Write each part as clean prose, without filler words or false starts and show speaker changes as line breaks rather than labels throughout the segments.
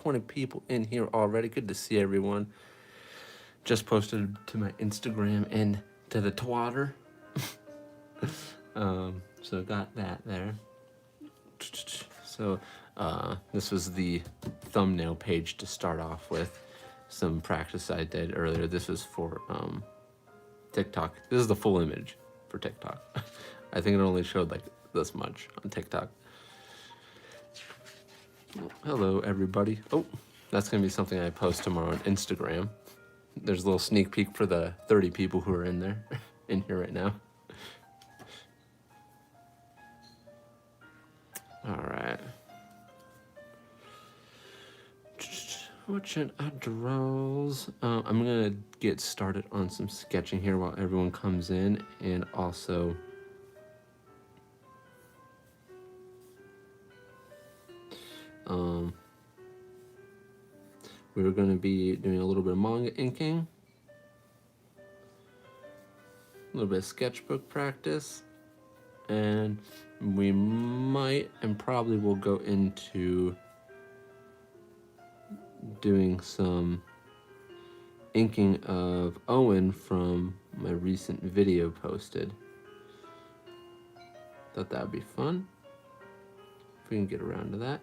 20 people in here already. Good to see everyone. Just posted to my Instagram and to the Twitter. So got that there. So this was the thumbnail page to start off with. Some practice I did earlier. This was for TikTok. This is the full image for TikTok. I think it only showed like this much on TikTok. Hello, everybody. Oh, that's going to be something I post tomorrow on Instagram. There's a little sneak peek for the 30 people who are in there, in here right now. All right. What should I draws? I'm going to get started on some sketching here while everyone comes in, and also we're going to be doing a little bit of manga inking, a little bit of sketchbook practice, and we might and probably will go into doing some inking of Owen from my recent video posted. Thought that would be fun if we can get around to that.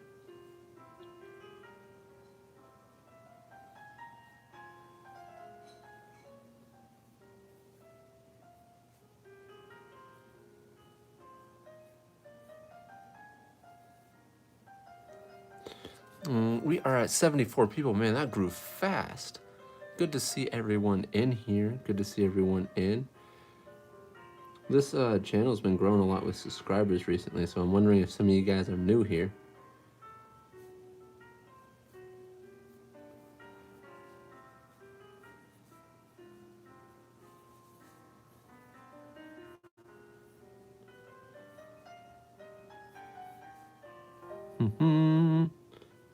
We are at 74 people. Man, that grew fast. Good to see everyone in here. Good to see everyone in. This channel's been growing a lot with subscribers recently, so I'm wondering if some of you guys are new here.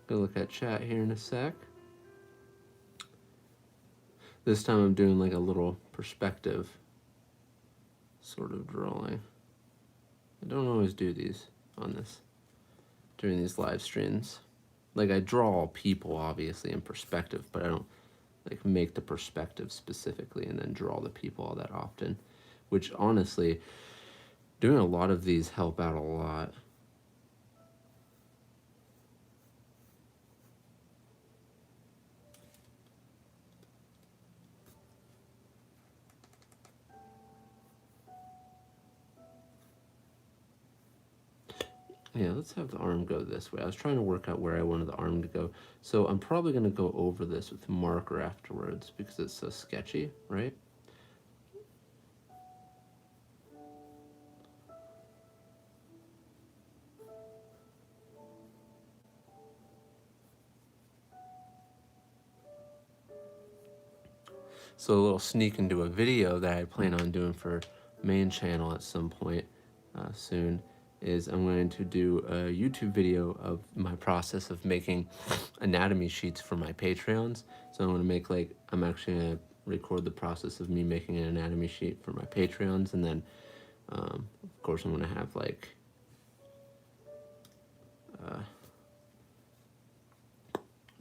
Go look at chat here in a sec. This time I'm doing like a little perspective sort of drawing. I don't always do these on this during these live streams. Like I draw people obviously in perspective, but I don't like make the perspective specifically and then draw the people all that often, which honestly, doing a lot of these help out a lot. Yeah, let's have the arm go this way. I was trying to work out where I wanted the arm to go. So I'm probably going to go over this with a marker afterwards because it's so sketchy, right? So a little sneak into a video that I plan on doing for main channel at some point soon is I'm going to do a YouTube video of my process of making anatomy sheets for my Patreons. So I'm going to make I'm actually going to record the process of me making an anatomy sheet for my Patreons, and then of course I'm going to have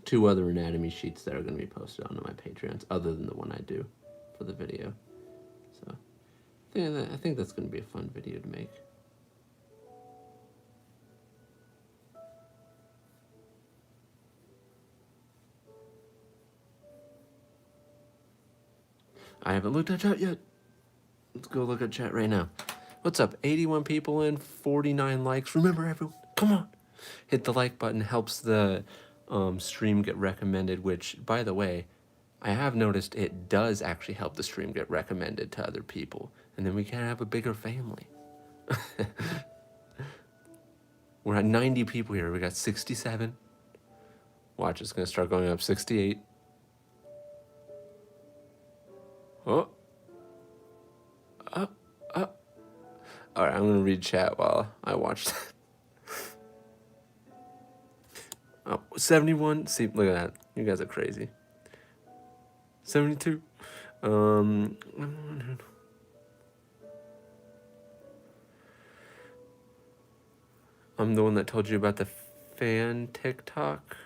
two other anatomy sheets that are going to be posted onto my Patreons other than the one I do for the video. So I think that's going to be a fun video to make. I haven't looked at chat yet. Let's go look at chat right now. What's up? 81 people in, 49 likes. Remember, everyone, come on. Hit the like button. Helps the stream get recommended, which, by the way, I have noticed it does actually help the stream get recommended to other people. And then we can have a bigger family. We're at 90 people here. We got 67. Watch, it's going to start going up. 68. Oh. Up, up. All right, I'm going to read chat while I watch that. Oh, 71. See, look at that. You guys are crazy. 72. I'm the one that told you about the fan TikTok.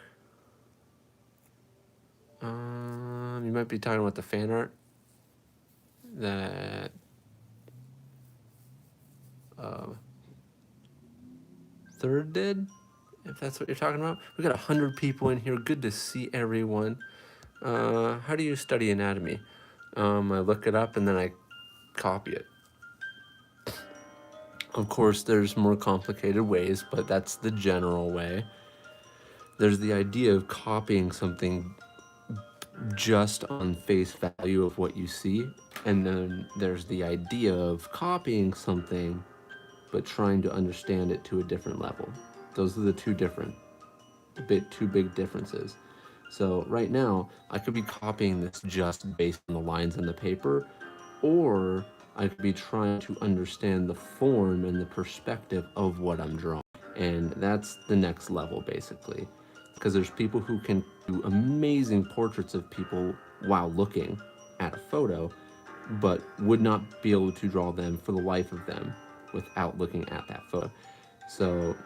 might be talking about the fan art that Third did, if that's what you're talking about. We got 100 people in here. Good to see everyone. How do you study anatomy? I look it up and then I copy it. Of course, there's more complicated ways, but that's the general way. There's the idea of copying something just on face value of what you see, and then there's the idea of copying something but trying to understand it to a different level. Those are the two big differences. So right now, I could be copying this just based on the lines in the paper, or I could be trying to understand the form and the perspective of what I'm drawing. And that's the next level, basically. Because there's people who can do amazing portraits of people while looking at a photo, but would not be able to draw them for the life of them without looking at that photo. So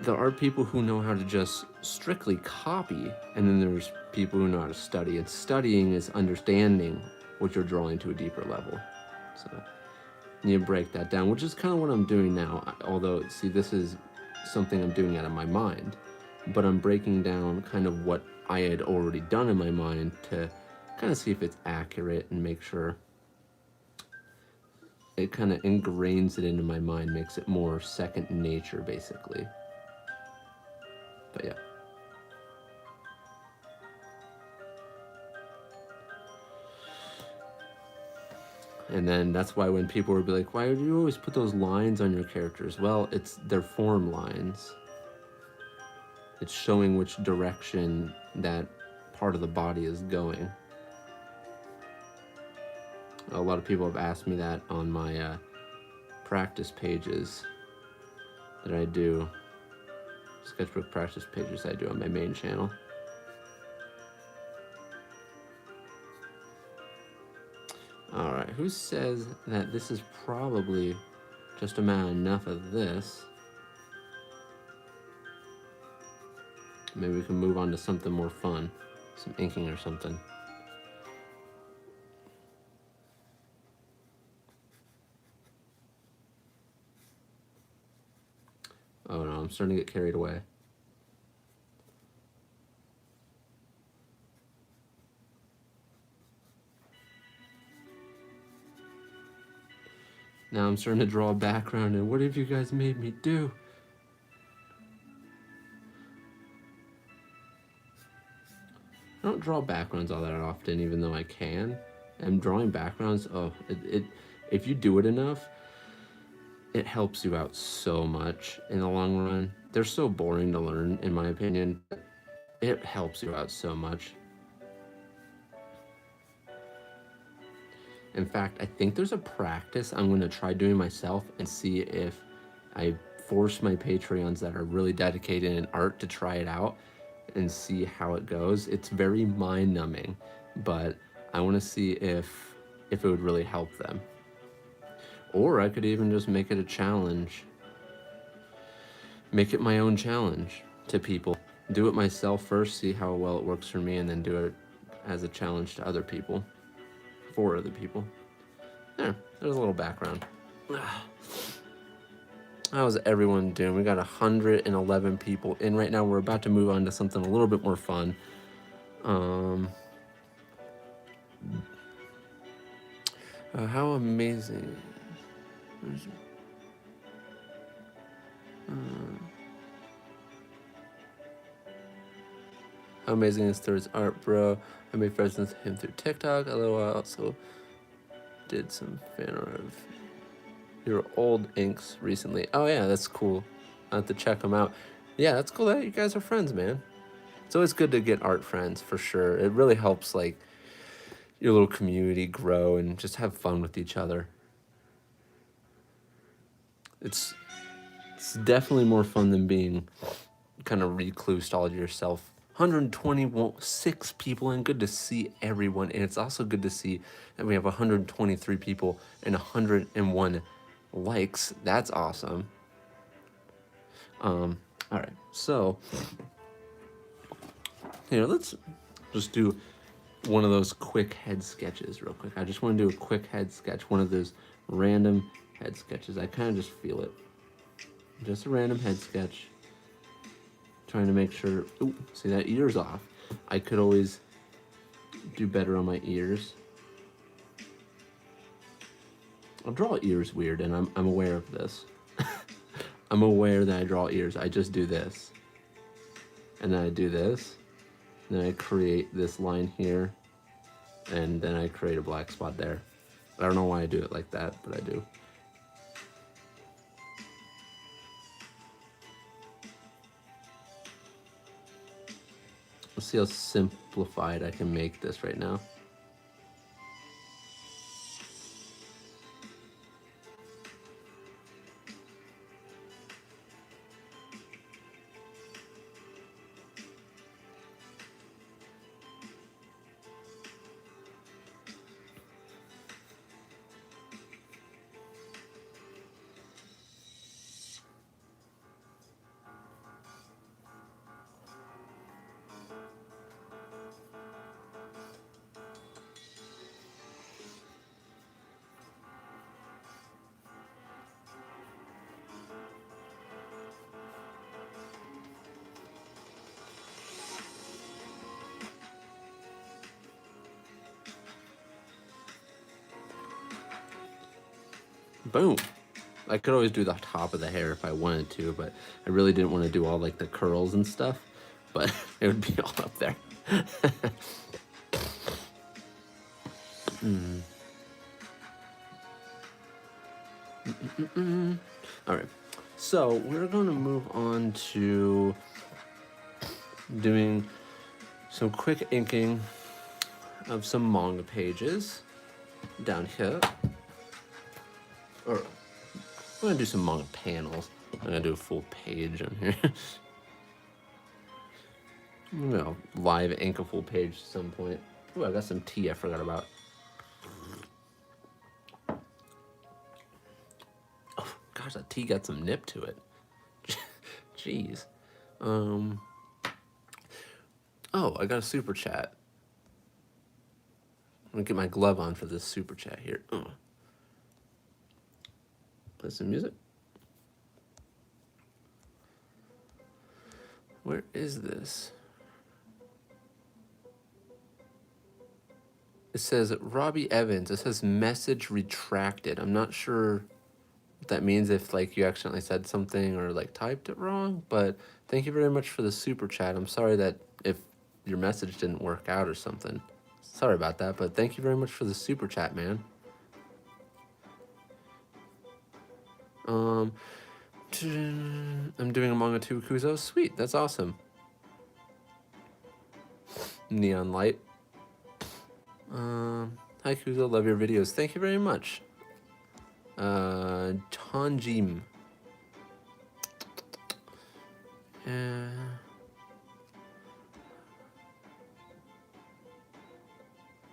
there are people who know how to just strictly copy, and then there's people who know how to study. And studying is understanding what you're drawing to a deeper level. So you break that down, which is kind of what I'm doing now. Although, see, this is something I'm doing out of my mind, but I'm breaking down kind of what I had already done in my mind to kind of see if it's accurate and make sure it kind of ingrains it into my mind, makes it more second nature, basically. But yeah. And then that's why when people would be like, why do you always put those lines on your characters? Well, it's their form lines. It's showing which direction that part of the body is going. A lot of people have asked me that on my practice pages that I do, sketchbook practice pages I do on my main channel. All right, who says that this is probably just about enough of this? Maybe we can move on to something more fun, some inking or something. Oh no, I'm starting to get carried away. Now I'm starting to draw a background, and what have you guys made me do? I don't draw backgrounds all that often, even though I can. And drawing backgrounds, if you do it enough, it helps you out so much in the long run. They're so boring to learn, in my opinion. It helps you out so much. In fact, I think there's a practice I'm going to try doing myself and see if I force my Patreons that are really dedicated in art to try it out and see how it goes. It's very mind-numbing, but I want to see if it would really help them. Or I could even just make it a challenge. Make it my own challenge to people. Do it myself first, see how well it works for me, and then do it as a challenge to other people. For other people. There's a little background. How's everyone doing? We got 111 people in right now. We're about to move on to something a little bit more fun. How amazing. How amazing is Third's art, bro? I made friends with him through TikTok. Although I also did some fan art of your old inks recently. Oh yeah, that's cool. I have to check them out. Yeah, that's cool that you guys are friends, man. It's always good to get art friends, for sure. It really helps, like, your little community grow and just have fun with each other. It's definitely more fun than being kind of reclused all to yourself. 126 people, and good to see everyone. And it's also good to see that we have 123 people and 101 likes. That's awesome. All right, so here, let's just do one of those quick head sketches real quick. I just want to do a quick head sketch, one of those random head sketches. I kind of just feel it. Just a random head sketch. Trying to make sure, ooh, see that ear's off. I could always do better on my ears. I'll draw ears weird, and I'm aware of this. I'm aware that I draw ears. I just do this. And then I do this. Then I create this line here. And then I create a black spot there. I don't know why I do it like that, but I do. Let's see how simplified I can make this right now. Boom. I could always do the top of the hair if I wanted to, but I really didn't want to do all like the curls and stuff, but it would be all up there. All right, so we're going to move on to doing some quick inking of some manga pages down here. Or I'm gonna do some manga panels. I'm gonna do a full page on here. I'm gonna live ink a full page at some point. Oh, I got some tea I forgot about. Oh gosh, that tea got some nip to it. Jeez. Oh, I got a super chat. I'm gonna get my glove on for this super chat here. Play some music. Where is this? It says Robbie Evans. It says message retracted. I'm not sure what that means, if like you accidentally said something or like typed it wrong, but thank you very much for the super chat. I'm sorry that if your message didn't work out or something. Sorry about that, but thank you very much for the super chat, man. I'm doing a manga too, Kuzo. Sweet, that's awesome. Neon light. Hi Kuzo, love your videos. Thank you very much. Tanjim.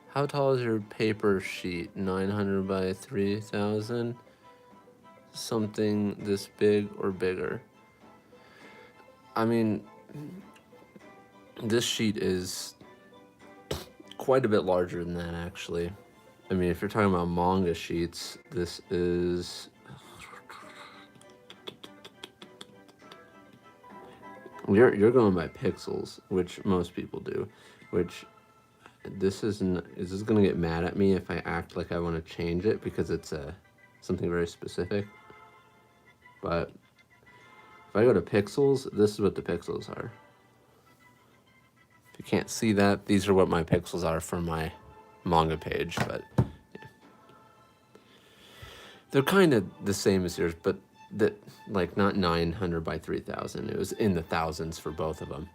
How tall is your paper sheet? 900 by 3000? Something this big or bigger? I mean, this sheet is quite a bit larger than that, actually. I mean, if you're talking about manga sheets, this is... You're going by pixels, which most people do, which this isn't... Is this going to get mad at me if I act like I want to change it because it's something very specific? But if I go to pixels, this is what the pixels are. If you can't see that, these are what my pixels are for my manga page, but yeah. They're kind of the same as yours, but that, like, not 900 by 3000. It was in the thousands for both of them.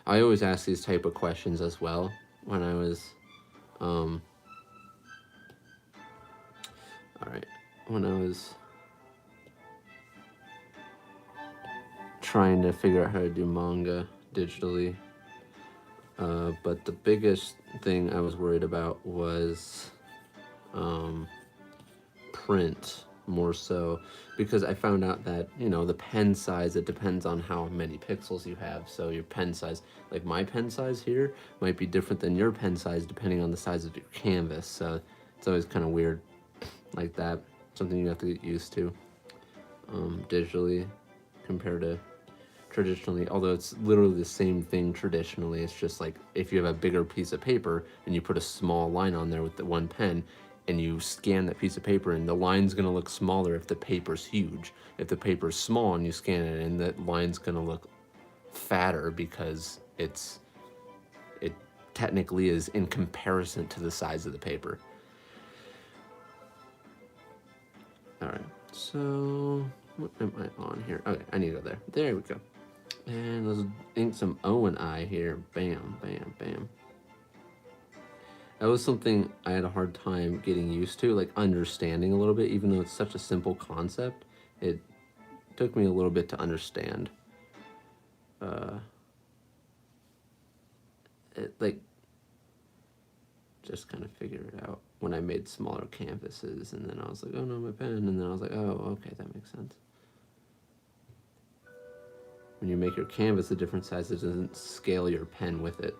I always ask these type of questions as well when I was, all right, when I was trying to figure out how to do manga digitally. But the biggest thing I was worried about was print more so because I found out that, you know, the pen size, it depends on how many pixels you have. So your pen size, like my pen size here, might be different than your pen size depending on the size of your canvas. So it's always kind of weird like that. Something you have to get used to digitally compared to traditionally, although it's literally the same thing traditionally. It's just like if you have a bigger piece of paper and you put a small line on there with the one pen and you scan that piece of paper, and the line's going to look smaller if the paper's huge. If the paper's small and you scan it, and that line's going to look fatter because it technically is in comparison to the size of the paper. All right, so what am I on here? Okay, I need to go there. There we go. And let's ink some O and I here. Bam, bam, bam. That was something I had a hard time getting used to, like understanding a little bit, even though it's such a simple concept. It took me a little bit to understand. It like just kind of figured it out when I made smaller canvases, and then I was like, oh no, my pen, and then I was like, oh, okay, that makes sense. When you make your canvas a different size, it doesn't scale your pen with it.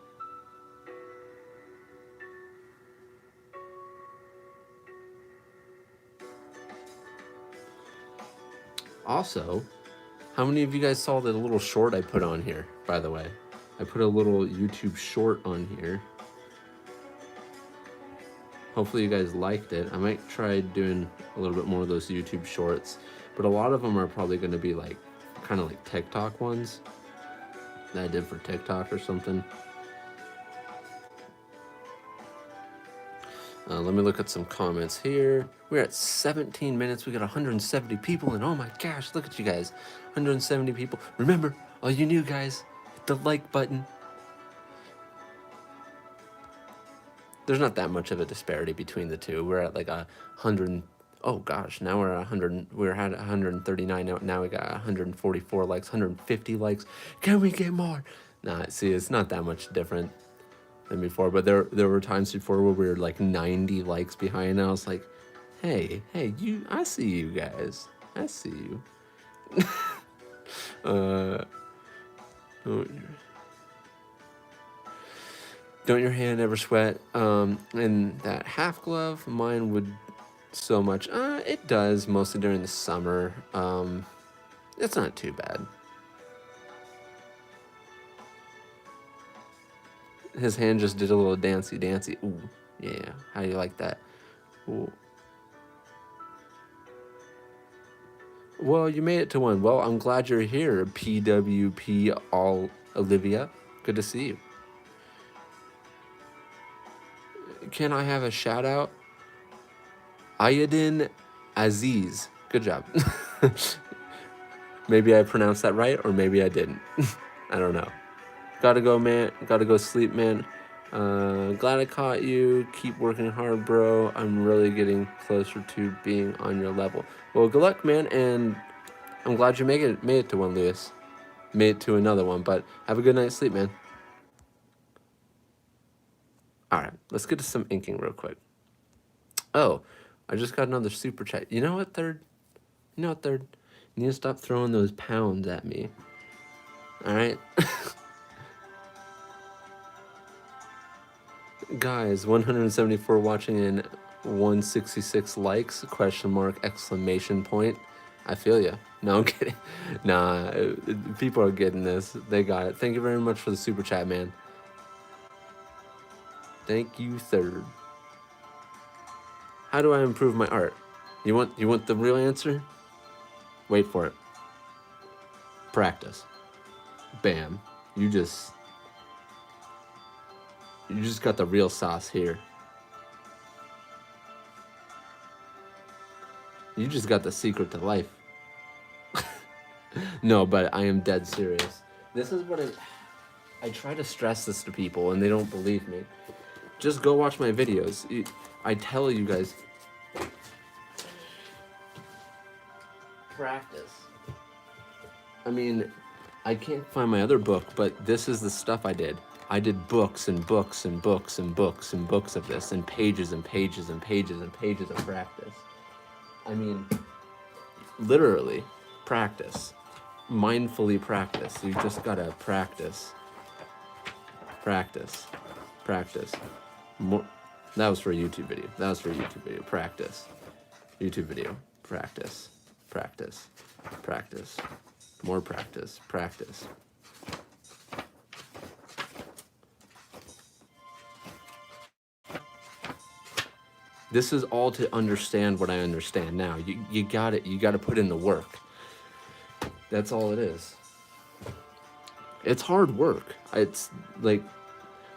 Also, how many of you guys saw the little short I put on here, by the way? I put a little YouTube short on here. Hopefully you guys liked it. I might try doing a little bit more of those YouTube shorts, but a lot of them are probably going to be like kind of like TikTok ones that I did for TikTok or something. Let me look at some comments here. We're at 17 minutes. We got 170 people, and oh my gosh, look at you guys. 170 people. Remember, all you new guys, hit the like button. There's not that much of a disparity between the two. We're at like 100. Oh gosh, now we're at 100. We're at 139 now we got 144 likes, 150 likes. Can we get more? Nah, see, it's not that much different than before, but there were times before where we were like 90 likes behind, and I was like, hey, you, I see you guys. I see you. Don't your hand ever sweat? And that half glove, mine would so much. It does, mostly during the summer. It's not too bad. His hand just did a little dancey. Ooh, yeah. How do you like that? Ooh. Well, you made it to one. Well, I'm glad you're here, PWP all Olivia. Good to see you. Can I have a shout out? Ayadin Aziz. Good job. Maybe I pronounced that right, or maybe I didn't. I don't know. Gotta go, man. Gotta go sleep, man. Glad I caught you. Keep working hard, bro. I'm really getting closer to being on your level. Well, good luck, man, and I'm glad you made it to one, Lewis. Made it to another one, but have a good night's sleep, man. All right, let's get to some inking real quick. Oh, I just got another super chat. You know what, Third? You need to stop throwing those pounds at me. All right? Guys, 174 watching and 166 likes, question mark, exclamation point. I feel ya. No, I'm kidding. Nah, people are getting this. They got it. Thank you very much for the super chat, man. Thank you, Third. How do I improve my art? You want the real answer? Wait for it. Practice. Bam. You just got the real sauce here. You just got the secret to life. No, but I am dead serious. This is what I try to stress this to people and they don't believe me. Just go watch my videos. I tell you guys, practice. I mean, I can't find my other book, but this is the stuff I did. I did books and books and books and books and books of this, and pages and pages and pages and pages of practice. I mean, literally practice, mindfully practice. You just gotta practice, practice, practice. More. That was for a YouTube video. That was for a YouTube video. Practice. YouTube video. Practice. Practice. Practice. More practice. Practice. This is all to understand what I understand now. You got it. You got to put in the work. That's all it is. It's hard work. It's like,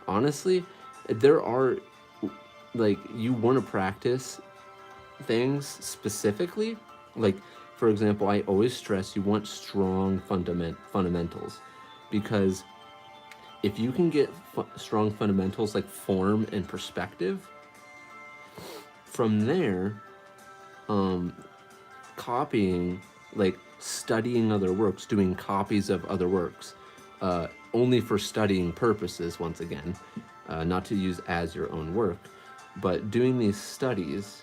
honestly, there are, like, you want to practice things specifically. Like, for example, I always stress you want strong fundamentals, because if you can get strong fundamentals like form and perspective, from there, copying, like studying other works, doing copies of other works, only for studying purposes, once again, not to use as your own work, but doing these studies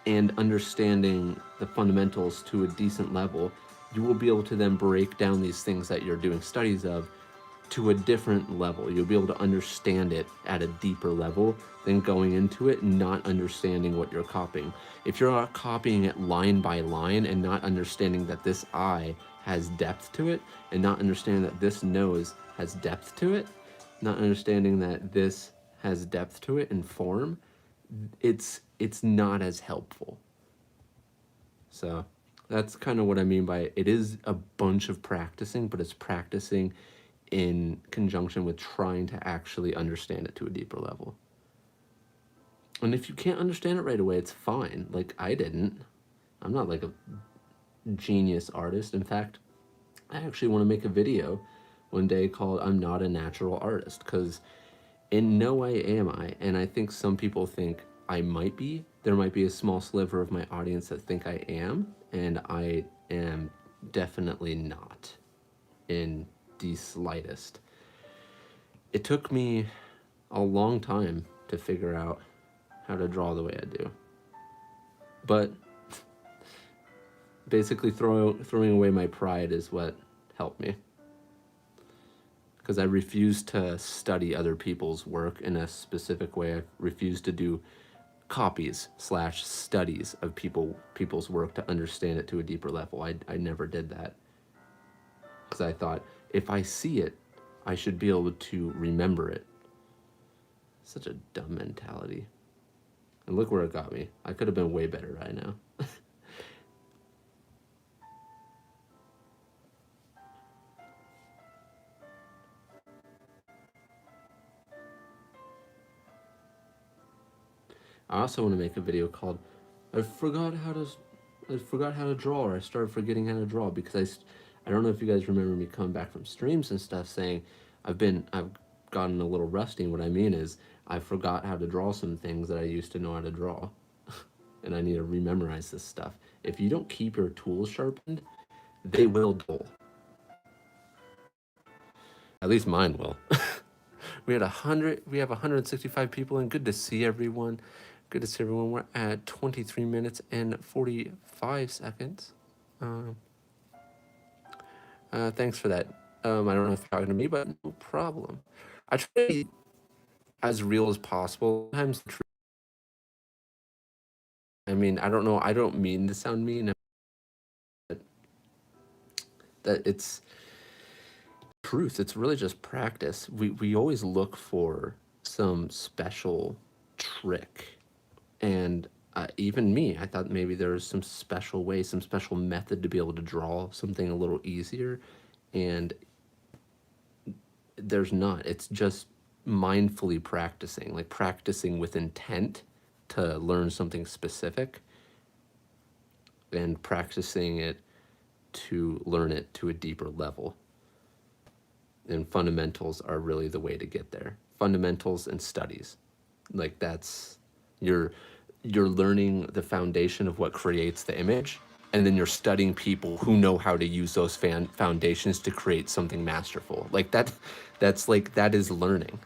and understanding the fundamentals to a decent level, you will be able to then break down these things that you're doing studies of to a different level. You'll be able to understand it at a deeper level than going into it not understanding what you're copying. If you're not copying it line by line and not understanding that this eye has depth to it, and not understanding that this nose has depth to it, not understanding that this has depth to it in form, it's not as helpful. So that's kind of what I mean by it is a bunch of practicing, but it's practicing in conjunction with trying to actually understand it to a deeper level. And if you can't understand it right away, it's fine. Like, I didn't. I'm not like a genius artist. In fact, I actually want to make a video one day called I'm Not a Natural Artist, because in no way am I. And I think some people think I might be. There might be a small sliver of my audience that think I am, and I am definitely not in the slightest. It took me a long time to figure out how to draw the way I do. But basically throwing away my pride is what helped me. Because I refuse to study other people's work in a specific way. I refuse to do copies / studies of people's work to understand it to a deeper level. I never did that. Because I thought, if I see it, I should be able to remember it. Such a dumb mentality. And look where it got me. I could have been way better right now. I also want to make a video called I forgot how to draw, or I started forgetting how to draw, because I don't know if you guys remember me coming back from streams and stuff saying I've gotten a little rusty. And what I mean is I forgot how to draw some things that I used to know how to draw. And I need to rememorize this stuff. If you don't keep your tools sharpened, they will dull. At least mine will. We have 165 people, and good to see everyone. Good to see everyone. We're at 23 minutes and 45 seconds. Thanks for that. I don't know if you're talking to me, but no problem. I try to be as real as possible. Sometimes the truth. I mean, I don't know. I don't mean to sound mean. But that it's truth. It's really just practice. We always look for some special trick. And even me, I thought maybe there was some special way, some special method to be able to draw something a little easier. And there's not. It's just mindfully practicing, like practicing with intent to learn something specific, and practicing it to learn it to a deeper level. And fundamentals are really the way to get there. Fundamentals and studies. Like, that's you're learning the foundation of what creates the image, and then you're studying people who know how to use those foundations to create something masterful. Like that is learning.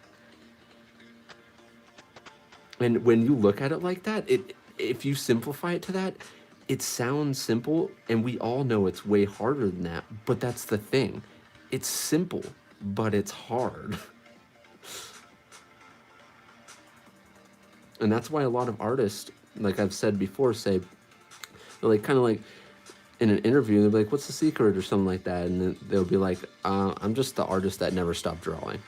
And when you look at it like that, if you simplify it to that, it sounds simple, and we all know it's way harder than that, but that's the thing. It's simple, but it's hard. And that's why a lot of artists, like I've said before, say, they're like kind of like in an interview, they'll be like, what's the secret or something like that, and then they'll be like, I'm just the artist that never stopped drawing.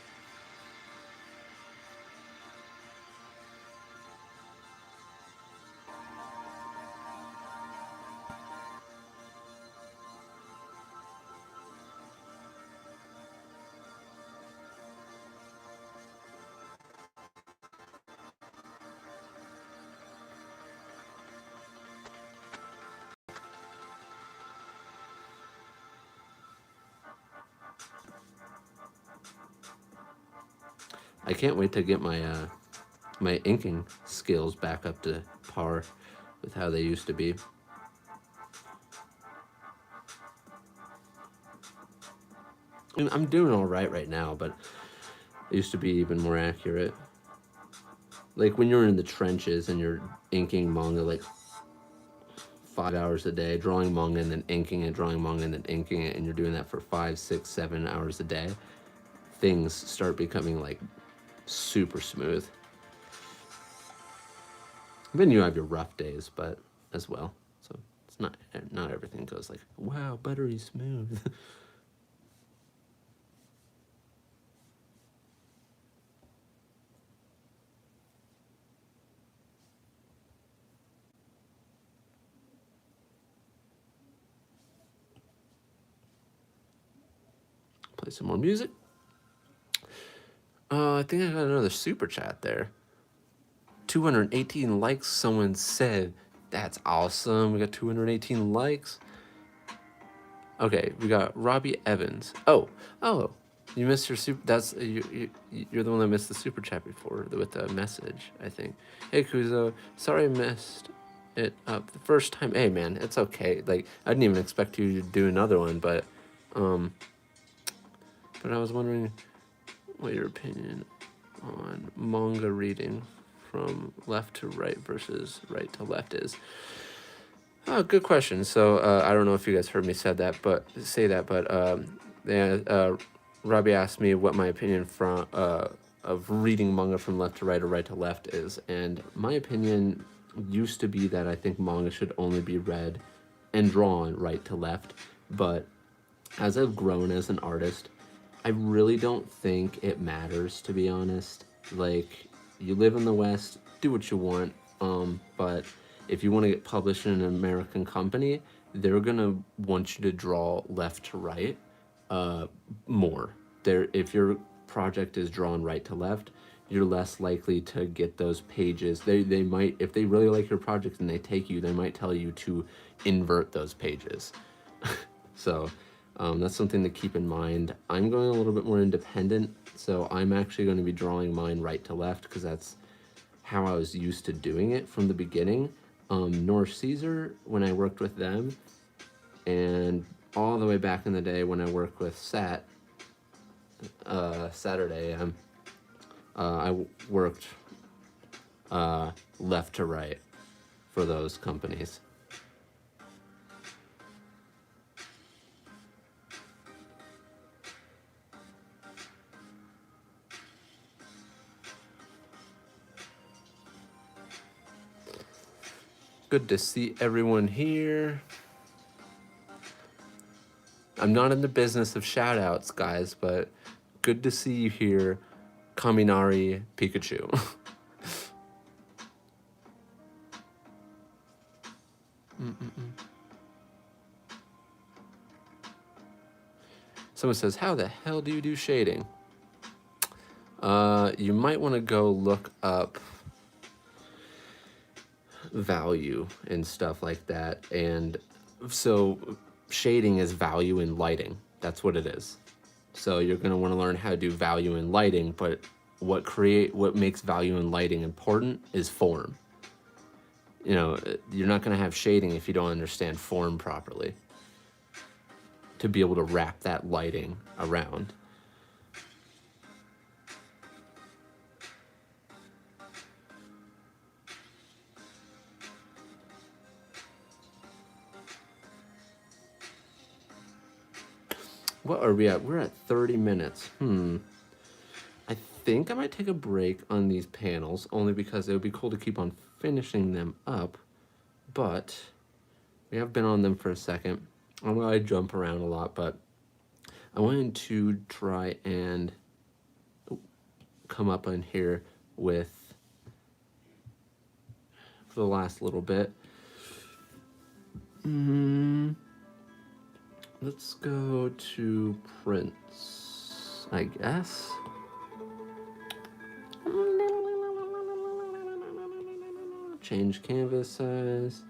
I can't wait to get my inking skills back up to par with how they used to be. I'm doing all right now, but it used to be even more accurate. Like when you're in the trenches and you're inking manga like 5 hours a day, drawing manga and then inking it, drawing manga and then inking it, and you're doing that for 5, 6, 7 hours a day, things start becoming like super smooth. Then you have your rough days, but as well. So it's not everything goes like, wow, buttery smooth. Play some more music. I think I got another super chat there. 218 likes, someone said. That's awesome. We got 218 likes. Okay, we got Robbie Evans. Oh, you missed your super. That's you're the one that missed the super chat before with the message, I think. Hey Kuzo, sorry I missed it up the first time. Hey man, it's okay. Like I didn't even expect you to do another one, but I was wondering what your opinion on manga reading from left to right versus right to left is. Oh, good question. So I don't know if you guys heard me say that, but Robbie asked me what my opinion from of reading manga from left to right or right to left is, and my opinion used to be that I think manga should only be read and drawn right to left, but as I've grown as an artist, I really don't think it matters, to be honest. Like, you live in the West, do what you want, but if you want to get published in an American company, they're gonna want you to draw left to right more. If your project is drawn right to left, you're less likely to get those pages. They might, if they really like your project and they take you, they might tell you to invert those pages. So that's something to keep in mind. I'm going a little bit more independent, so I'm actually going to be drawing mine right to left because that's how I was used to doing it from the beginning. North Caesar, when I worked with them, and all the way back in the day when I worked with Saturday, I worked left to right for those companies. Good to see everyone here. I'm not in the business of shout outs, guys, but good to see you here, Kaminari Pikachu. Someone says, how the hell do you do shading? You might want to go look up value and stuff like that. And so shading is value in lighting. That's what it is. So you're going to want to learn how to do value in lighting, but what makes value in lighting important is form. You know, you're not going to have shading if you don't understand form properly to be able to wrap that lighting around. What are we at? We're at 30 minutes. I think I might take a break on these panels, only because it would be cool to keep on finishing them up, but we have been on them for a second. I know I jump around a lot, but I wanted to try and come up in here with, for the last little bit. Let's go to prints, I guess. Change canvas size.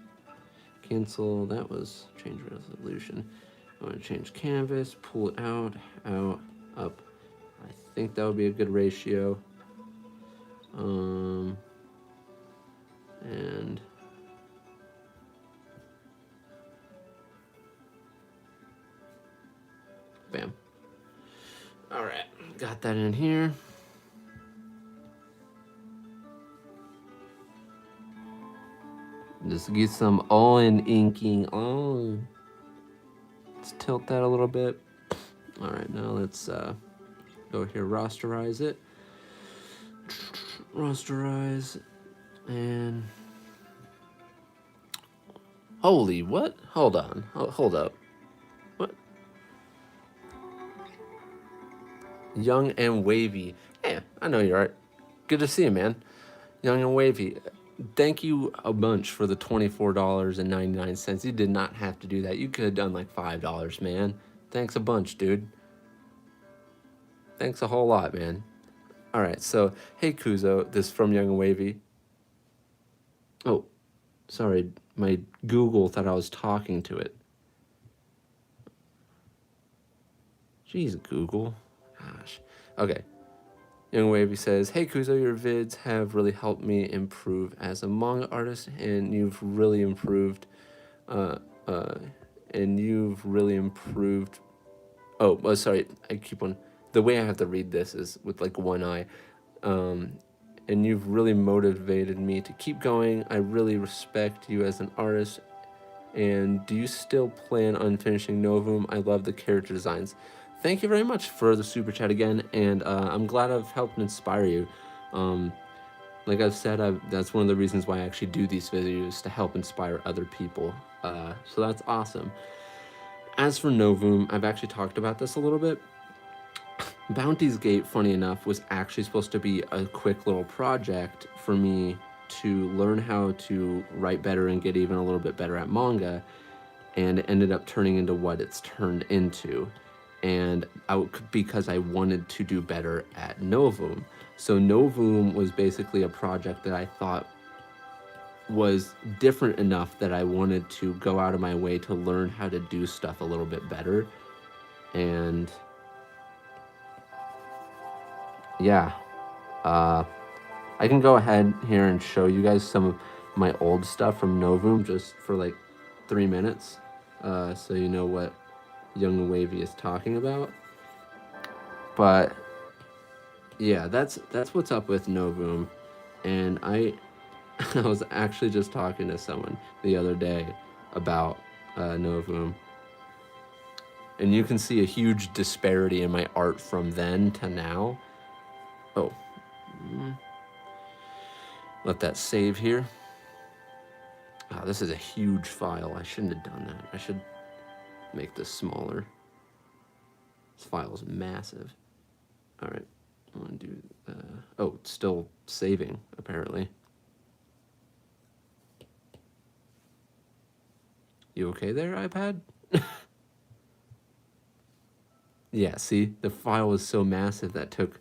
Cancel, that was change resolution. I want to change canvas, pull it out, up. I think that would be a good ratio. And bam. All right, got that in here. Just get some all-in inking. Oh, let's tilt that a little bit. All right, now let's go here, rasterize it. Rasterize, and holy what? Hold on, hold up. What? Young and wavy. Hey, I know your art. Good to see you, man. Young and wavy. Thank you a bunch for the $24.99. You did not have to do that. You could have done like $5, man. Thanks a bunch, dude. Thanks a whole lot, man. All right, so, hey, Kuzo, this is from Young and Wavy. Oh, sorry, my Google thought I was talking to it. Jeez, Google. Gosh. Okay. Young Wavy says, hey, Kuzo, your vids have really helped me improve as a manga artist, and you've really improved, Oh, sorry, I keep on, the way I have to read this is with like one eye. And you've really motivated me to keep going. I really respect you as an artist. And do you still plan on finishing Novum? I love the character designs. Thank you very much for the super chat again, and I'm glad I've helped inspire you. Like I've said, that's one of the reasons why I actually do these videos, to help inspire other people. So that's awesome. As for Novum, I've actually talked about this a little bit. Bounty's Gate, funny enough, was actually supposed to be a quick little project for me to learn how to write better and get even a little bit better at manga, and it ended up turning into what it's turned into. And because I wanted to do better at Novum. So Novum was basically a project that I thought was different enough that I wanted to go out of my way to learn how to do stuff a little bit better. And yeah, I can go ahead here and show you guys some of my old stuff from Novum just for like 3 minutes, so you know what Young and Wavy is talking about. But yeah, that's what's up with Novum. And I was actually just talking to someone the other day about Novum, and you can see a huge disparity in my art from then to now. Oh, let that save here. Oh, this is a huge file. I shouldn't have done that. I should make this smaller. This file is massive. All right, I want to do, oh, it's still saving, apparently. You okay there, iPad? Yeah, see, the file was so massive that took,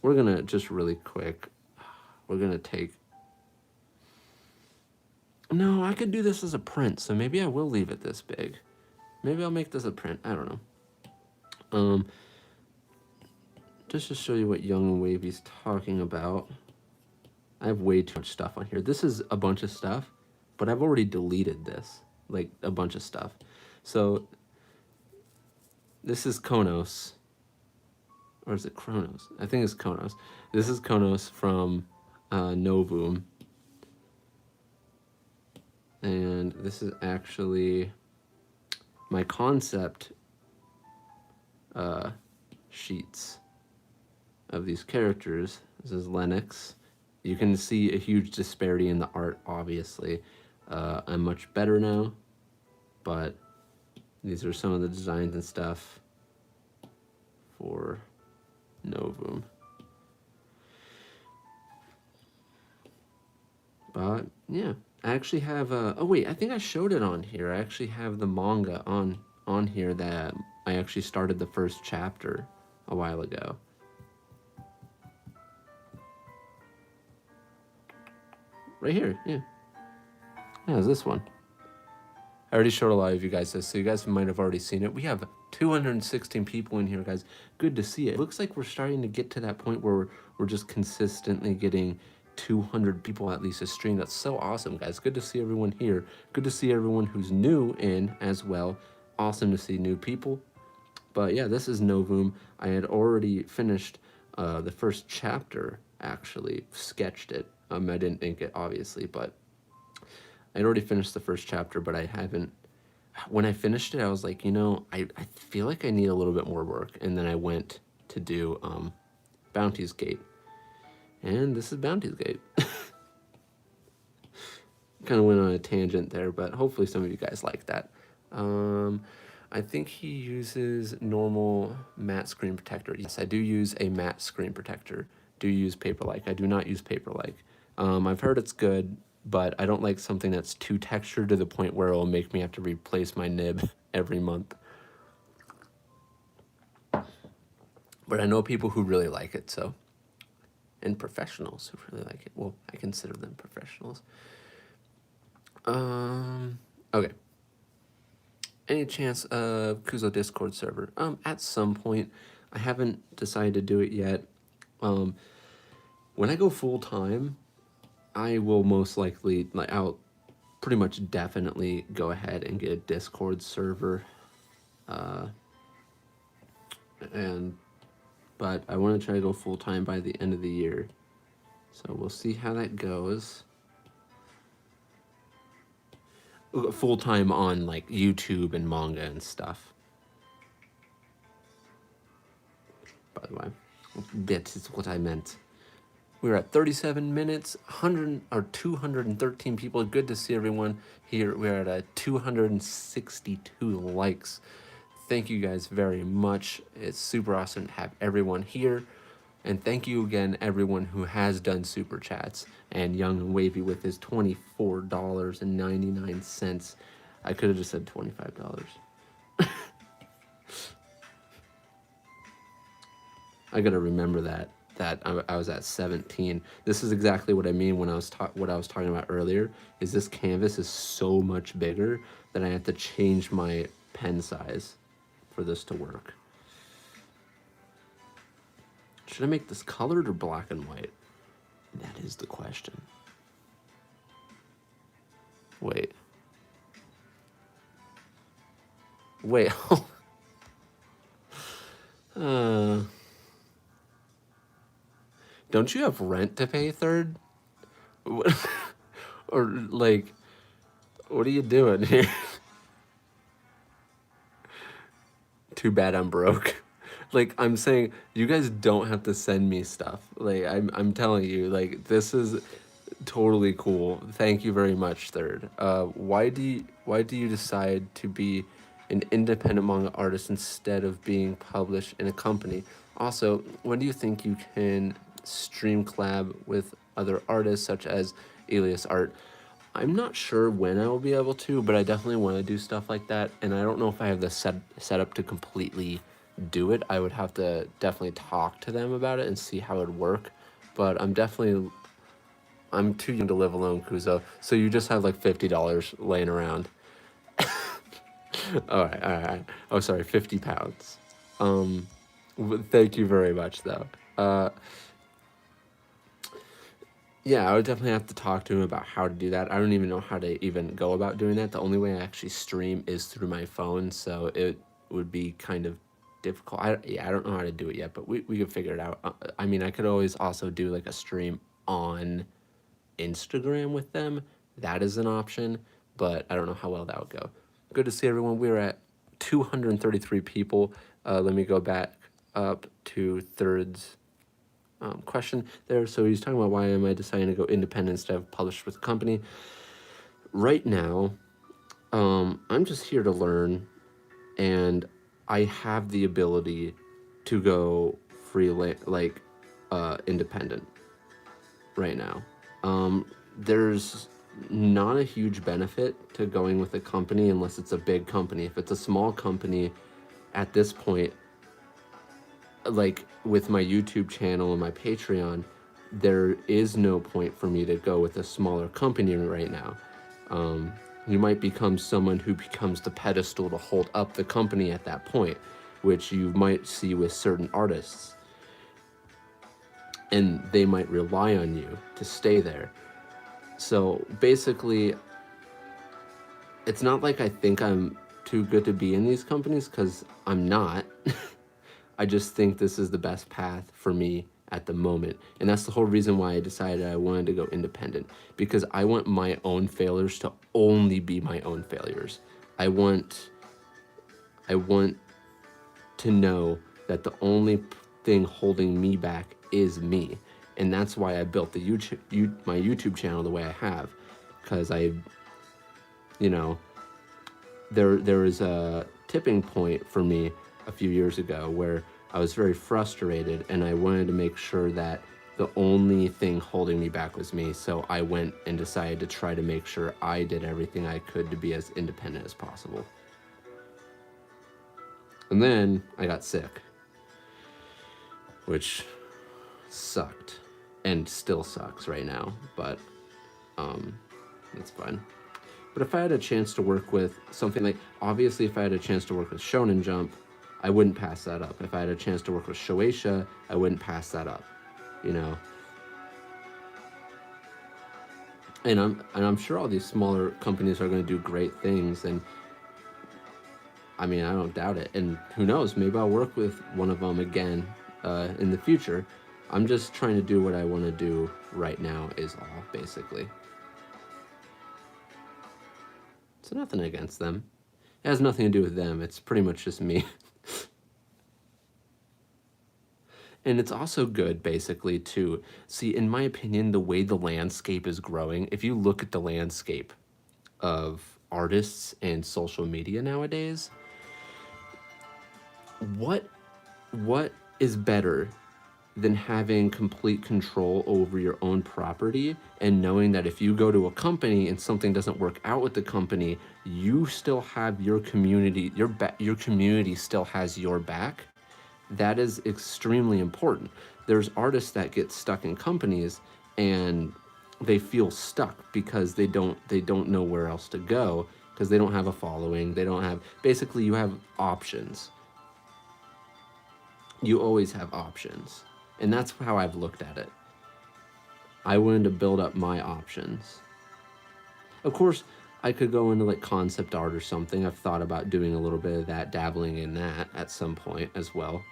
we're gonna just really quick, we're gonna take, no, I could do this as a print, so maybe I will leave it this big. Maybe I'll make this a print, I don't know. Just to show you what Young and Wavy's talking about. I have way too much stuff on here. This is a bunch of stuff, but I've already deleted this, like a bunch of stuff. So this is Konos, or is it Kronos? I think it's Konos. This is Konos from Novum. And this is actually my concept sheets of these characters. This is Lennox. You can see a huge disparity in the art, obviously. I'm much better now, but these are some of the designs and stuff for Novum. But yeah, I actually have oh wait, I think I showed it on here. I actually have the manga on here that I actually started the first chapter a while ago. Right here, yeah. Yeah, it's this one. I already showed a lot of you guys this, so you guys might have already seen it. We have 216 people in here, guys. Good to see it. It looks like we're starting to get to that point where we're just consistently getting 200 people at least a stream. That's so awesome, guys. Good to see everyone here. Good to see everyone who's new in as well. Awesome to see new people. But yeah, this is Novum. I had already finished the first chapter, actually. Sketched it. I didn't ink it, obviously, but I'd already finished the first chapter, but I haven't. When I finished it, I was like, you know, I feel like I need a little bit more work. And then I went to do Bounty's Gate. And this is Bounty's Gate. Kind of went on a tangent there, but hopefully some of you guys like that. I think he uses normal matte screen protector. Yes, I do use a matte screen protector. Do use Paperlike. I do not use Paperlike. I've heard it's good, but I don't like something that's too textured to the point where it'll make me have to replace my nib every month. But I know people who really like it, so. And professionals who really like it. Well, I consider them professionals. Okay. Any chance of Kuzo Discord server? At some point. I haven't decided to do it yet. When I go full time, I will most likely, like, I'll pretty much definitely go ahead and get a Discord server. But I want to try to go full time by the end of the year. So we'll see how that goes. Full time on like YouTube and manga and stuff. By the way, that is what I meant. We're at 37 minutes, 213 people. Good to see everyone here. We're at a 262 likes. Thank you guys very much. It's super awesome to have everyone here. And thank you again, everyone who has done super chats. And Young and Wavy with his $24.99. I could have just said $25. I gotta remember that I was at 17. This is exactly what I mean when I was talking about earlier. Is this canvas is so much bigger that I have to change my pen size for this to work. Should I make this colored or black and white? That is the question. Wait. Don't you have rent to pay, Third? Or, like, what are you doing here? Too bad I'm broke. Like, I'm saying, you guys don't have to send me stuff. Like, I'm telling you, like, this is totally cool. Thank you very much, Third. Why do you decide to be an independent manga artist instead of being published in a company? Also, when do you think you can stream collab with other artists such as Alias Art? I'm not sure when I will be able to, but I definitely want to do stuff like that. And I don't know if I have the setup to completely do it. I would have to definitely talk to them about it and see how it would work. But I'm too young to live alone, Kuzo. So you just have like $50 laying around. All right. Oh, sorry, 50 pounds. Thank you very much, though. Yeah, I would definitely have to talk to him about how to do that. I don't even know how to even go about doing that. The only way I actually stream is through my phone, so it would be kind of difficult. I don't know how to do it yet, but we could figure it out. I mean, I could always also do like a stream on Instagram with them. That is an option, but I don't know how well that would go. Good to see everyone. We're at 233 people. Let me go back up to Third's question there. So he's talking about why am I deciding to go independent instead of published with a company. Right now, I'm just here to learn, and I have the ability to go independent right now. There's not a huge benefit to going with a company unless it's a big company. If it's a small company, at this point, like with my YouTube channel and my Patreon, there is no point for me to go with a smaller company right now. You might become someone who becomes the pedestal to hold up the company at that point, which you might see with certain artists. And they might rely on you to stay there. So basically, it's not like I think I'm too good to be in these companies, because I'm not. I just think this is the best path for me at the moment. And that's the whole reason why I decided I wanted to go independent, because I want my own failures to only be my own failures. I want to know that the only thing holding me back is me. And that's why I built my YouTube channel the way I have, because there was a tipping point for me a few years ago where I was very frustrated, and I wanted to make sure that the only thing holding me back was me. So I went and decided to try to make sure I did everything I could to be as independent as possible. And then I got sick, which sucked and still sucks right now, but that's fine. But if I had a chance to work with something like, obviously if I had a chance to work with Shonen Jump, I wouldn't pass that up. If I had a chance to work with Shueisha, I wouldn't pass that up, And I'm sure all these smaller companies are going to do great things, and I mean, I don't doubt it. And who knows, maybe I'll work with one of them again in the future. I'm just trying to do what I want to do right now is all, basically. So nothing against them. It has nothing to do with them. It's pretty much just me. And it's also good, basically, to see, in my opinion, the way the landscape is growing. If you look at the landscape of artists and social media nowadays, what is better than having complete control over your own property and knowing that if you go to a company and something doesn't work out with the company, you still have your community, your community still has your back? That is extremely important. There's artists that get stuck in companies and they feel stuck because they don't know where else to go, because they don't have a following. They don't have, basically you have options. You always have options. And that's how I've looked at it. I wanted to build up my options. Of course, I could go into like concept art or something. I've thought about doing a little bit of that, dabbling in that at some point as well.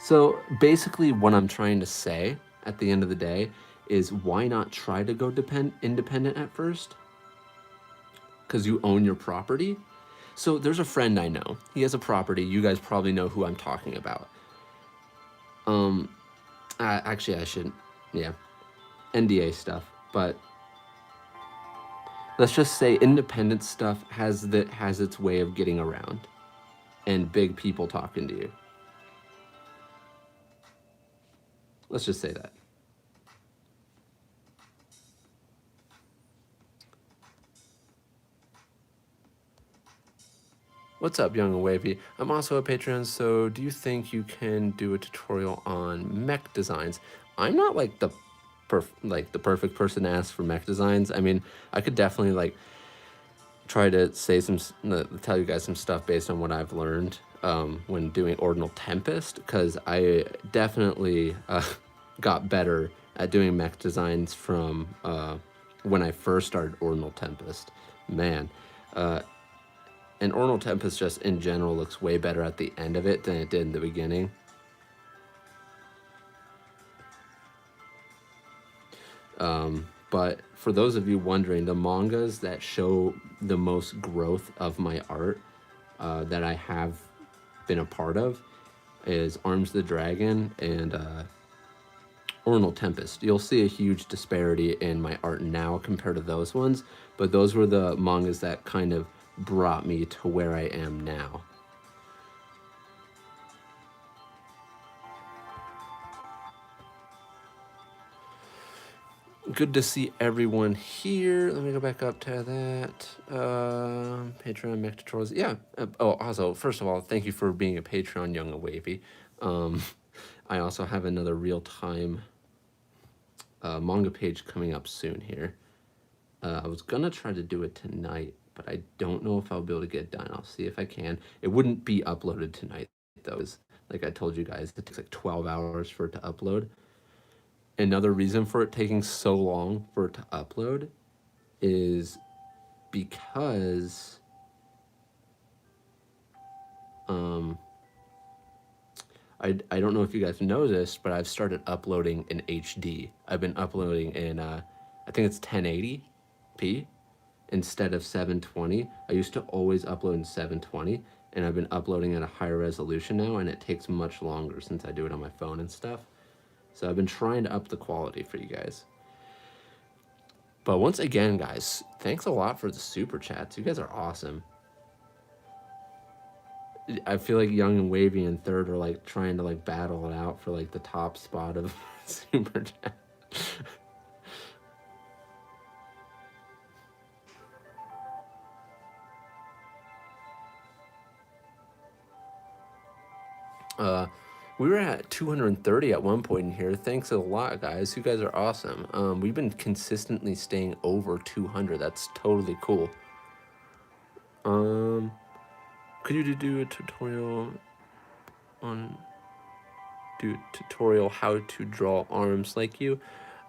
So basically what I'm trying to say at the end of the day is, why not try to go independent at first? Because you own your property. So there's a friend I know. He has a property. You guys probably know who I'm talking about. Actually, I shouldn't. Yeah, NDA stuff. But let's just say independent stuff has its way of getting around, and big people talking to you. Let's just say that. What's up, Young and Wavy? I'm also a Patreon, so do you think you can do a tutorial on mech designs? I'm not like the perfect person to ask for mech designs. I mean, I could definitely like try to say tell you guys some stuff based on what I've learned when doing Ordinal Tempest, because I definitely got better at doing mech designs from when I first started Ordinal Tempest. Man. And Ordinal Tempest just in general looks way better at the end of it than it did in the beginning. But for those of you wondering, the mangas that show the most growth of my art that I have been a part of is Arms the Dragon and Ornal Tempest. You'll see a huge disparity in my art now compared to those ones, but those were the mangas that kind of brought me to where I am now. Good to see everyone here. Let me go back up to that. Patreon, Mech Tutorials. Yeah. Oh, also, first of all, thank you for being a Patreon, Young and Wavy. I also have another real-time manga page coming up soon here. I was gonna try to do it tonight, but I don't know if I'll be able to get it done. I'll see if I can. It wouldn't be uploaded tonight, though. Like I told you guys, it takes like 12 hours for it to upload. Another reason for it taking so long for it to upload is because I don't know if you guys noticed, but I've started uploading in HD. I've been uploading in I think it's 1080p instead of 720. I used to always upload in 720, and I've been uploading at a higher resolution now, and it takes much longer since I do it on my phone and stuff. So I've been trying to up the quality for you guys. But once again, guys, thanks a lot for the super chats. You guys are awesome. I feel like Young and Wavy and Third are like trying to like battle it out for like the top spot of super chat. We were at 230 at one point in here. Thanks a lot, guys. You guys are awesome. We've been consistently staying over 200. That's totally cool. Could you do a tutorial on how to draw arms like you?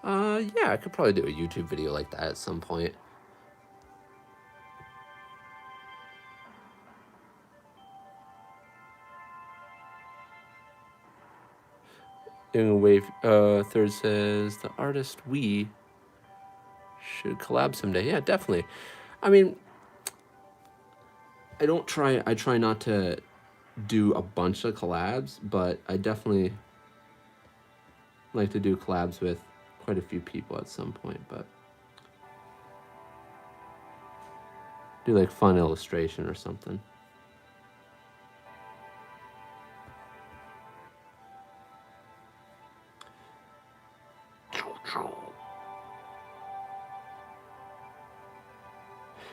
Yeah, I could probably do a YouTube video like that at some point. Wave Third says the artist we should collab someday. Yeah, definitely. I mean, I try not to do a bunch of collabs, but I definitely like to do collabs with quite a few people at some point, but do like fun illustration or something.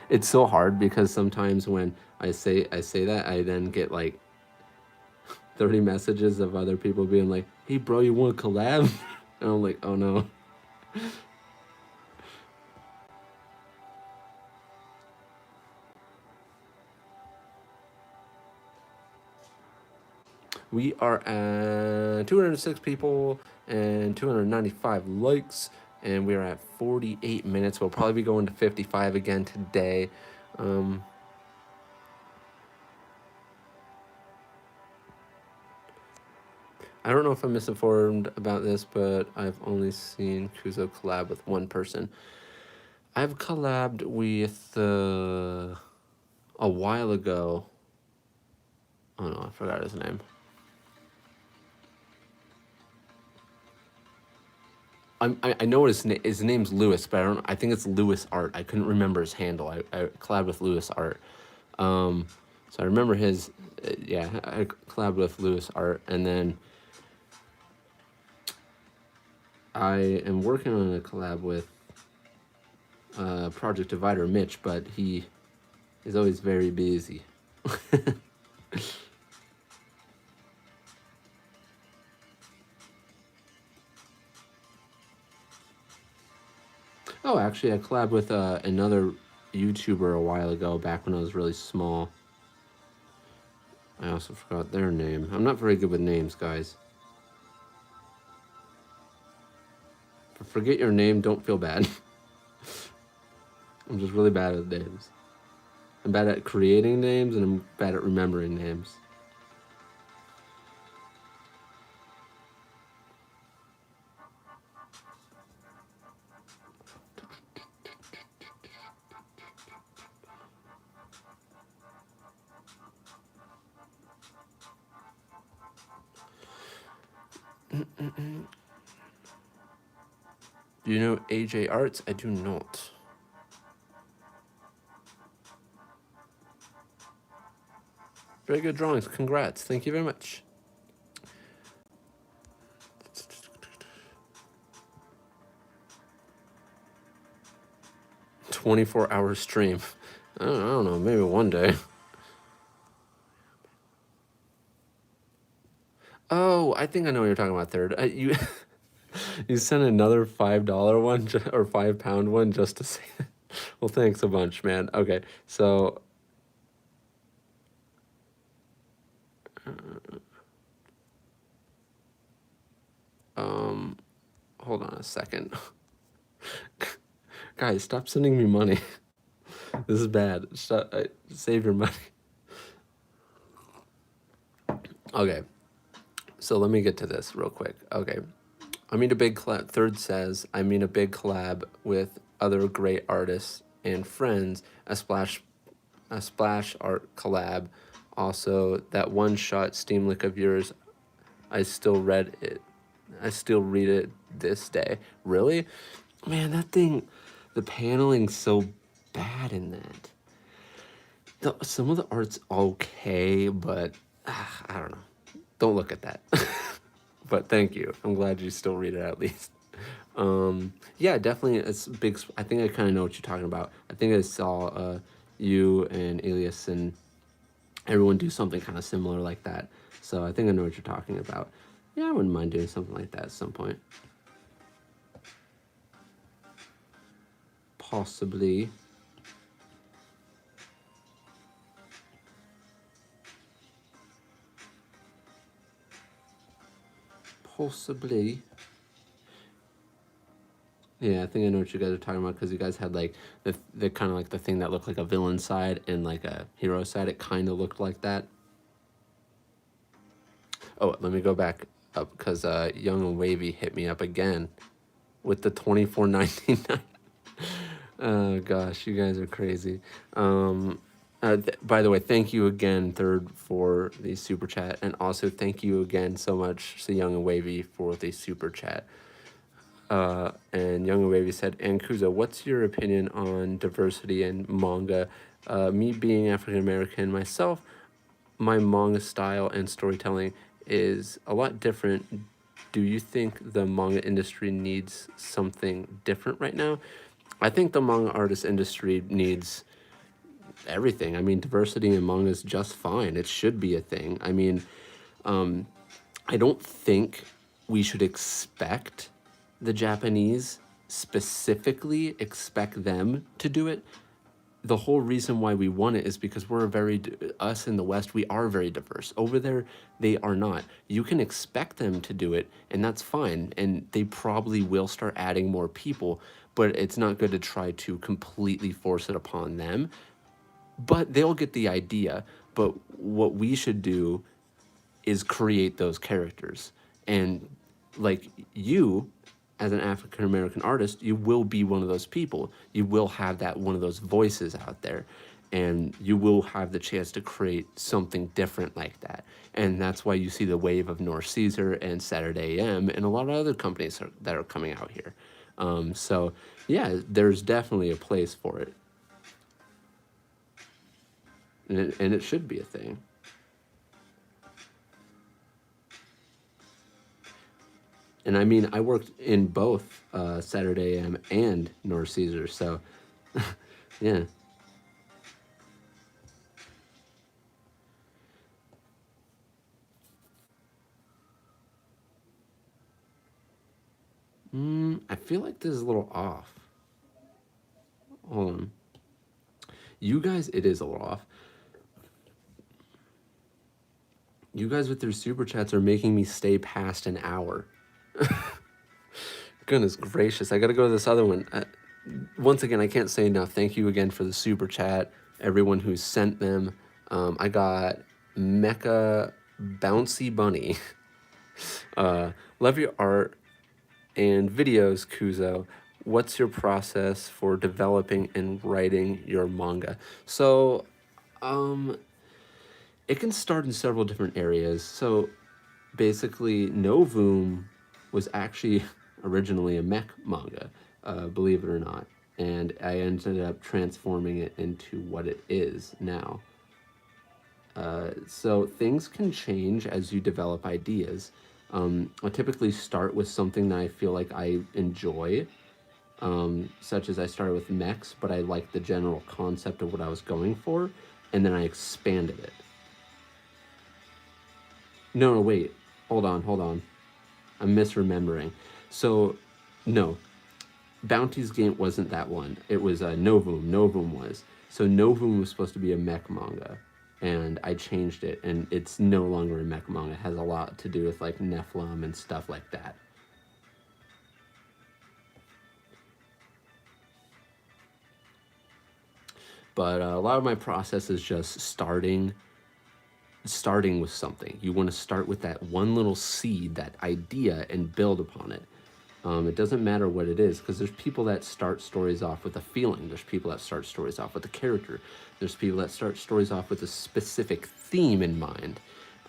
It's so hard because sometimes when I say that, I then get like 30 messages of other people being like, "Hey bro, you want to collab?" And I'm like, "Oh no." We are at 206 people and 295 likes, and we are at 48 minutes. We'll probably be going to 55 again today. I don't know if I'm misinformed about this, but I've only seen Kuzo collab with one person. I've collabed with a while ago. Oh no, I forgot his name. I know his name's Lewis, but I think it's Lewis Art. I couldn't remember his handle. I collabed with Lewis Art. So I remember his, yeah, I collabed with Lewis Art, and then I am working on a collab with Project Divider Mitch, but he is always very busy. Oh, actually, I collabed with another YouTuber a while ago, back when I was really small. I also forgot their name. I'm not very good with names, guys. If I forget your name, don't feel bad. I'm just really bad at names. I'm bad at creating names, and I'm bad at remembering names. Do you know AJ Arts? I do not. Very good drawings. Congrats. Thank you very much. 24-hour stream. I don't know. Maybe one day. Oh, I think I know what you're talking about. Third, you you sent another $5 one or £5 one just to say that. Well, thanks a bunch, man. Okay, so hold on a second. Guys, stop sending me money. This is bad. Stop, save your money. Okay, so let me get to this real quick. Okay, I mean a big collab. Third says, I mean a big collab with other great artists and friends. A splash art collab. Also, that one shot Steam Lick of yours, I still read it. I still read it this day. Really? Man, that thing, the paneling's so bad in that. Some of the art's okay, but I don't know. Don't look at that. But thank you. I'm glad you still read it at least. Yeah, definitely. It's big. I think I kind of know what you're talking about. I think I saw you and Elias and everyone do something kind of similar like that. So I think I know what you're talking about. Yeah, I wouldn't mind doing something like that at some point. Possibly. Possibly. Yeah, I think I know what you guys are talking about because you guys had like the kind of like the thing that looked like a villain side and like a hero side. It kind of looked like that. Oh, let me go back up because Young and Wavy hit me up again with the $24.99. Oh gosh, you guys are crazy. By the way, thank you again, Third, for the super chat, and also thank you again so much to Young and Wavy for the super chat. And Young and Wavy said, and Kuzo, what's your opinion on diversity in manga? Me being African American myself, my manga style and storytelling is a lot different. Do you think the manga industry needs something different right now? I think the manga artist industry needs everything. I mean, diversity in manga is just fine. It should be a thing. I mean, I don't think we should expect the Japanese specifically expect them to do it. The whole reason why we want it is because we're us in the West, we are very diverse. Over there, they are not. You can expect them to do it, and that's fine. And they probably will start adding more people, but it's not good to try to completely force it upon them. But they'll get the idea. But what we should do is create those characters. And like you, as an African American artist, you will be one of those people. You will have that one of those voices out there, and you will have the chance to create something different like that. And that's why you see the wave of North Caesar and Saturday AM and a lot of other companies that are coming out here. So yeah, there's definitely a place for it, and it should be a thing. And I mean, I worked in both Saturday AM and North Caesar, so yeah. I feel like this is a little off. Hold on. You guys, it is a little off. You guys with your super chats are making me stay past an hour. Goodness gracious, I gotta go to this other one. Once again, I can't say enough. Thank you again for the super chat, everyone who sent them. I got Mecha Bouncy Bunny. Love your art and videos, Kuzo. What's your process for developing and writing your manga? So, it can start in several different areas. So, basically Novum was actually originally a mech manga, believe it or not, and I ended up transforming it into what it is now. So things can change as you develop ideas. I typically start with something that I feel like I enjoy, such as I started with mechs, but I liked the general concept of what I was going for, and then I expanded it. No, wait. Hold on. I'm misremembering. So, no. Bounty's Gate wasn't that one. It was Novum. Novum was. So Novum was supposed to be a mech manga, and I changed it, and it's no longer a mech manga. It has a lot to do with like Nephilim and stuff like that. But a lot of my process is just starting with something. You want to start with that one little seed, that idea, and build upon it. It doesn't matter what it is, because there's people that start stories off with a feeling. There's people that start stories off with a character. There's people that start stories off with a specific theme in mind.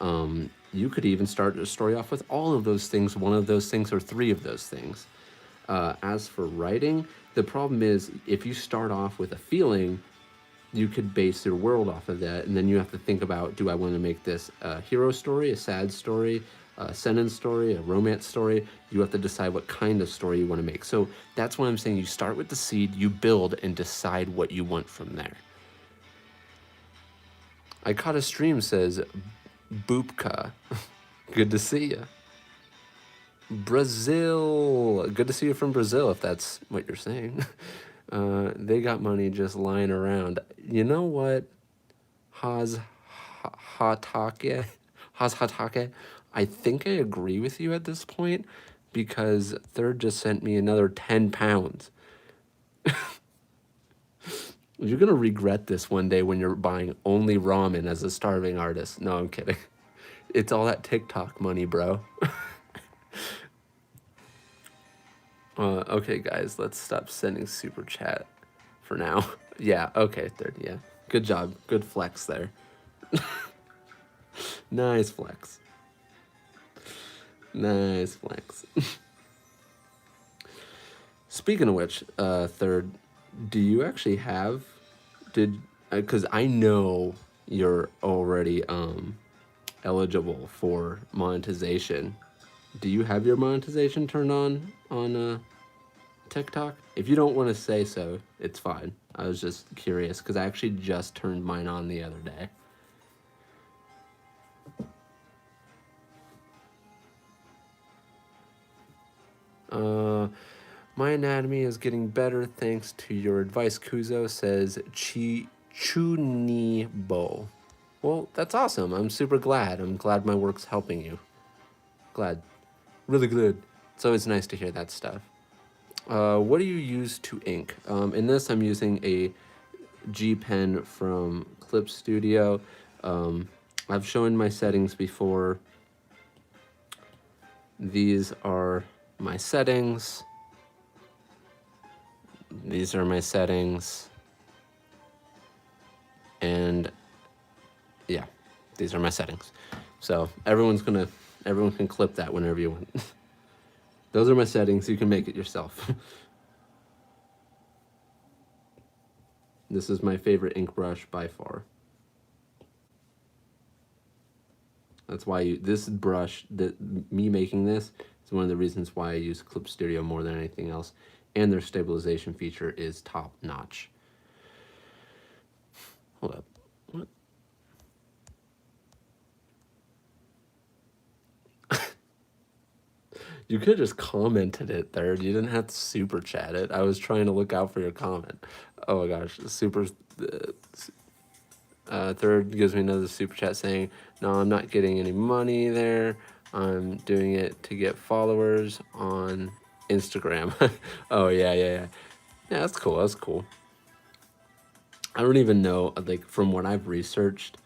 You could even start a story off with all of those things, one of those things, or three of those things. As for writing, the problem is if you start off with a feeling, you could base your world off of that, and then you have to think about, do I want to make this a hero story, a sad story, a sentence story, a romance story? You have to decide what kind of story you want to make. So that's what I'm saying. You start with the seed, you build, and decide what you want from there. I caught a stream, says Boopka. Good to see you. Brazil. Good to see you from Brazil, if that's what you're saying. They got money just lying around. You know what? Haz Hatake? I think I agree with you at this point, because Third just sent me another 10 pounds. You're going to regret this one day when you're buying only ramen as a starving artist. No, I'm kidding. It's all that TikTok money, bro. Okay, guys, let's stop sending super chat for now. Yeah, okay, Third, yeah. Good job. Good flex there. Nice flex. Nice flex. Speaking of which, Third, do you actually have, because I know you're already eligible for monetization. Do you have your monetization turned on TikTok? If you don't want to say so, it's fine. I was just curious, because I actually just turned mine on the other day. My anatomy is getting better thanks to your advice, Kuzo, says Chunibo. Well, that's awesome. I'm super glad. I'm glad my work's helping you. Glad. Really good. It's always nice to hear that stuff. What do you use to ink? In this, I'm using a G pen from Clip Studio. I've shown my settings before. These are my settings. These are my settings. And yeah, these are my settings. So everyone can clip that whenever you want. Those are my settings. You can make it yourself. This is my favorite ink brush by far. That's why this brush, me making this, is one of the reasons why I use Clip Studio more than anything else. And their stabilization feature is top notch. Hold up. What? You could have just commented it, Third. You didn't have to super chat it. I was trying to look out for your comment. Oh my gosh, Third gives me another super chat saying, no, I'm not getting any money there. I'm doing it to get followers on Instagram. Oh, yeah. Yeah, that's cool. That's cool. I don't even know, like, from what I've researched,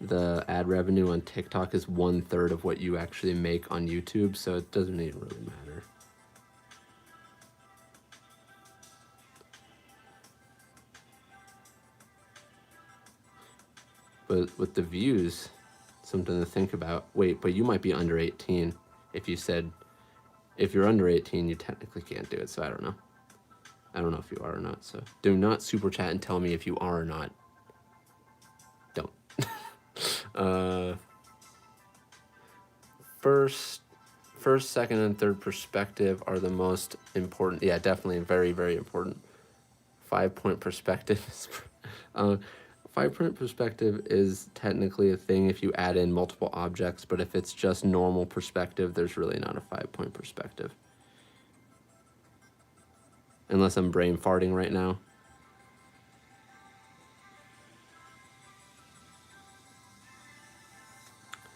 the ad revenue on TikTok is 1/3 of what you actually make on YouTube, so it doesn't even really matter. But with the views, something to think about. Wait, but you might be under 18. If you said, if you're under 18, you technically can't do it, so I don't know. I don't know if you are or not, so do not super chat and tell me if you are or not. Don't. First, second, and third perspective are the most important. Yeah, definitely very, very important. 5-point perspective. 5-point perspective is technically a thing if you add in multiple objects, but if it's just normal perspective, there's really not a 5-point perspective. Unless I'm brain farting right now.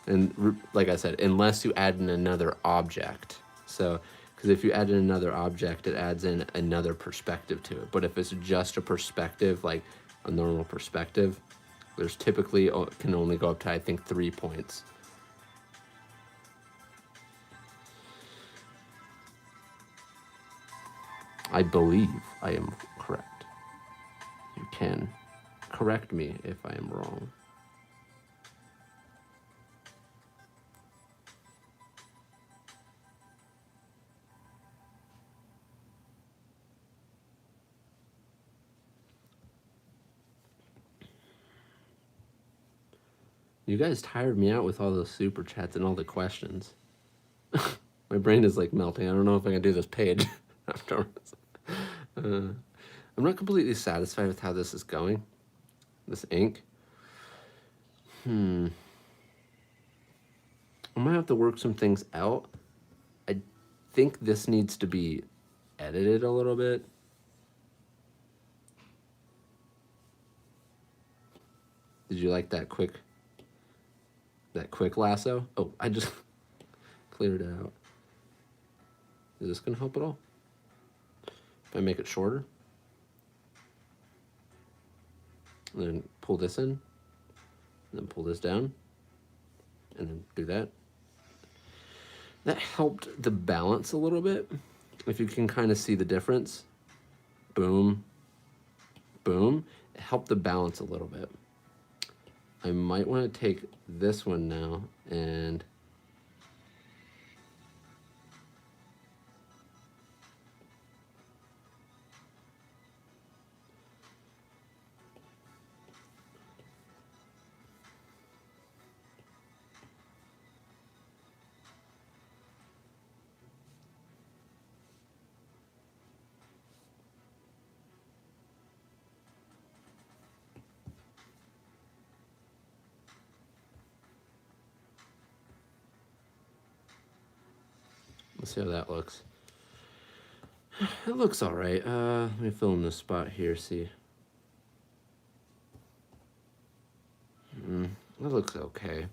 And like I said, unless you add in another object. So, because if you add in another object, it adds in another perspective to it. But if it's just a perspective, like a normal perspective, there's typically can only go up to, I think, 3 points. I believe I am correct. You can correct me if I am wrong. You guys tired me out with all those super chats and all the questions. My brain is like melting. I don't know if I can do this page afterwards. I'm not completely satisfied with how this is going. This ink. I might have to work some things out. I think this needs to be edited a little bit. Did you like that quick lasso? Oh, I just cleared it out. Is this gonna help at all? If I make it shorter? And then pull this in, and then pull this down, and then do that. That helped the balance a little bit. If you can kind of see the difference. Boom, boom. It helped the balance a little bit. I might want to take this one now and let's see how that looks. It looks all right. Let me fill in this spot here, see. It looks okay.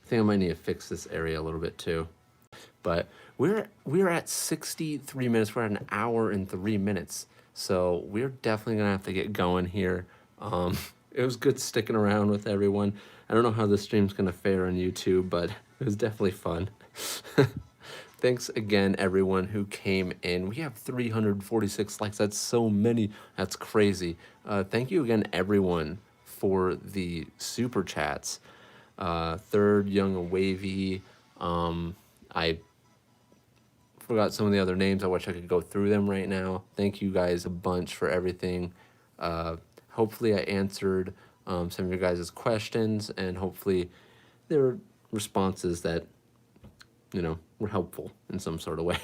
I think I might need to fix this area a little bit too. But we're at 63 minutes. We're at an hour and 3 minutes. So we're definitely gonna have to get going here. It was good sticking around with everyone. I don't know how the stream's gonna fare on YouTube, but it was definitely fun. Thanks again, everyone who came in. We have 346 likes. That's so many. That's crazy. Thank you again, everyone, for the super chats. Third, Young and Wavy. I forgot some of the other names. I wish I could go through them right now. Thank you guys a bunch for everything. Hopefully I answered some of your guys' questions, and hopefully there were responses that, you know, were helpful in some sort of way.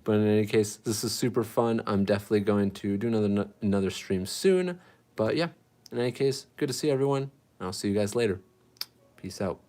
But in any case, this is super fun. I'm definitely going to do another stream soon. But yeah, in any case, good to see everyone. I'll see you guys later. Peace out.